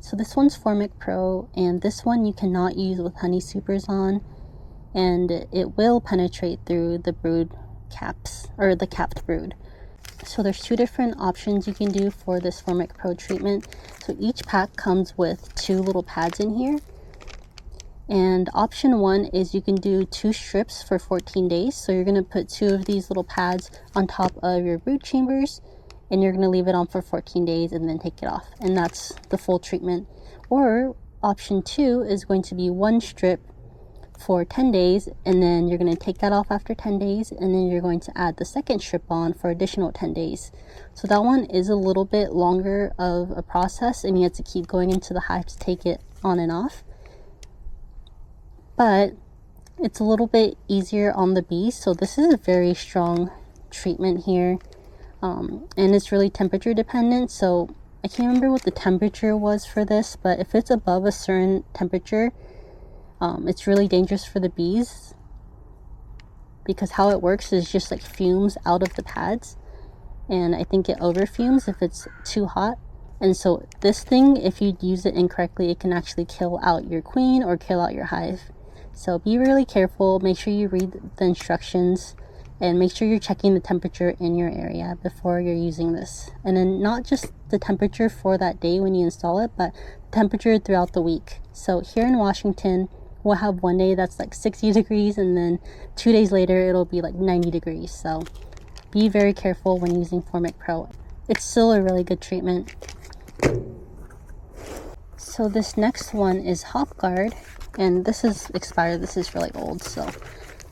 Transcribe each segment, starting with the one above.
So this one's FormicPro, and this one you cannot use with honey supers on, and it will penetrate through the brood caps, or the capped brood. So there's two different options you can do for this FormicPro treatment. So each pack comes with two little pads in here. And option one is you can do 2 strips for 14 days. So you're going to put 2 of these little pads on top of your brood chambers, and you're going to leave it on for 14 days and then take it off. And that's the full treatment. Or option 2 is going to be 1 strip for 10 days, and then you're going to take that off after 10 days, and then you're going to add the second strip on for additional 10 days. So that one is a little bit longer of a process, and you have to keep going into the hive to take it on and off. But it's a little bit easier on the bees. So this is a very strong treatment here, and it's really temperature dependent. So I can't remember what the temperature was for this, but if it's above a certain temperature, it's really dangerous for the bees, because how it works is just like fumes out of the pads, and I think it over fumes if it's too hot. And so this thing, if you use it incorrectly, it can actually kill out your queen or kill out your hive. So be really careful. Make sure you read the instructions, and make sure you're checking the temperature in your area before you're using this. And then not just the temperature for that day when you install it, but temperature throughout the week. So here in Washington, we'll have one day that's like 60 degrees, and then 2 days later it'll be like 90 degrees. So be very careful when using FormicPro. It's still a really good treatment. So this next one is HopGuard, and this is expired. This is really old, so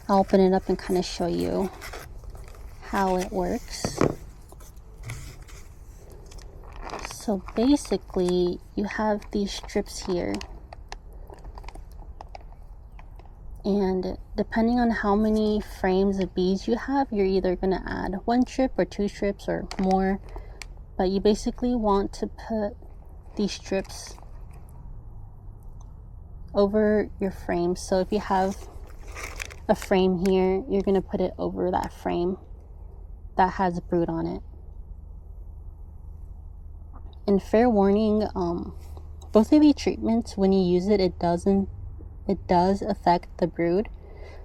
I'll open it up and kind of show you how it works. So basically you have these strips here, and depending on how many frames of bees you have, you're either going to add 1 strip or 2 strips or more. But you basically want to put these strips over your frame. So if you have a frame here, you're going to put it over that frame that has brood on it. And fair warning, both of these treatments, when you use it, it does affect the brood.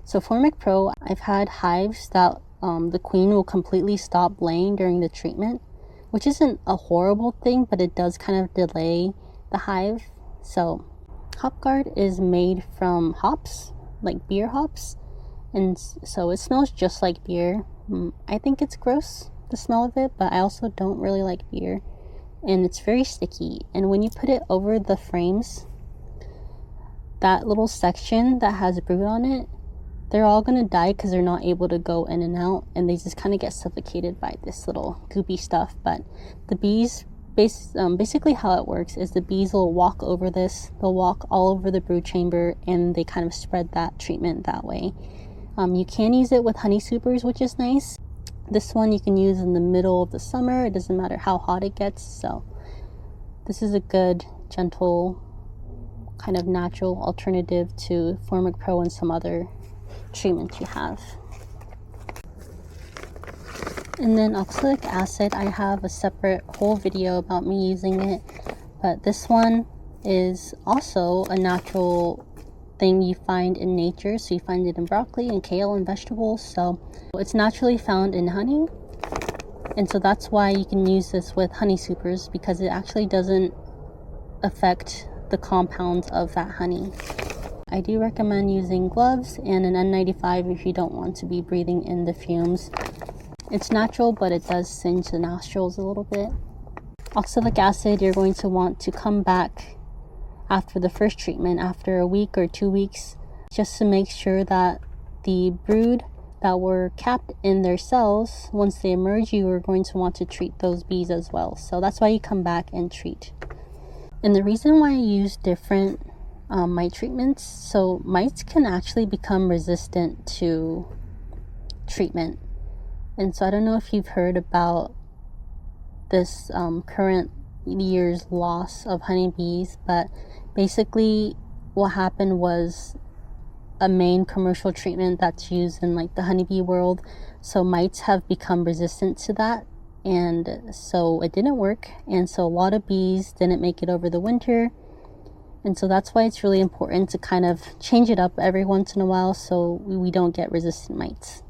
So FormicPro, I've had hives that the queen will completely stop laying during the treatment, which isn't a horrible thing, but it does kind of delay the hive. So HopGuard is made from hops, like beer hops, and so it smells just like beer. I think it's gross, the smell of it, but I also don't really like beer, and it's very sticky. And when you put it over the frames, that little section that has brood on it, they're all gonna die because they're not able to go in and out, and they just kind of get suffocated by this little goopy stuff. But the bees, basically how it works is the bees will walk over this, they'll walk all over the brood chamber, and they kind of spread that treatment that way. You can use it with honey supers, which is nice. This one you can use in the middle of the summer. It doesn't matter how hot it gets. So this is a good, gentle, kind of natural alternative to FormicPro and some other treatments you have. And then oxalic acid, I have a separate whole video about me using it, but this one is also a natural thing you find in nature. So you find it in broccoli and kale and vegetables. So it's naturally found in honey, and so that's why you can use this with honey supers, because it actually doesn't affect the compounds of that honey. I do recommend using gloves and an N95 if you don't want to be breathing in the fumes. It's natural, but it does singe the nostrils a little bit. Oxalic acid, you're going to want to come back after the first treatment, after a week or 2 weeks, just to make sure that the brood that were capped in their cells, once they emerge, you are going to want to treat those bees as well. So that's why you come back and treat. And the reason why I use different mite treatments, so mites can actually become resistant to treatment. And so I don't know if you've heard about this current year's loss of honeybees, but basically what happened was a main commercial treatment that's used in like the honeybee world, so mites have become resistant to that, and so it didn't work, and so a lot of bees didn't make it over the winter. And so that's why it's really important to kind of change it up every once in a while so we don't get resistant mites.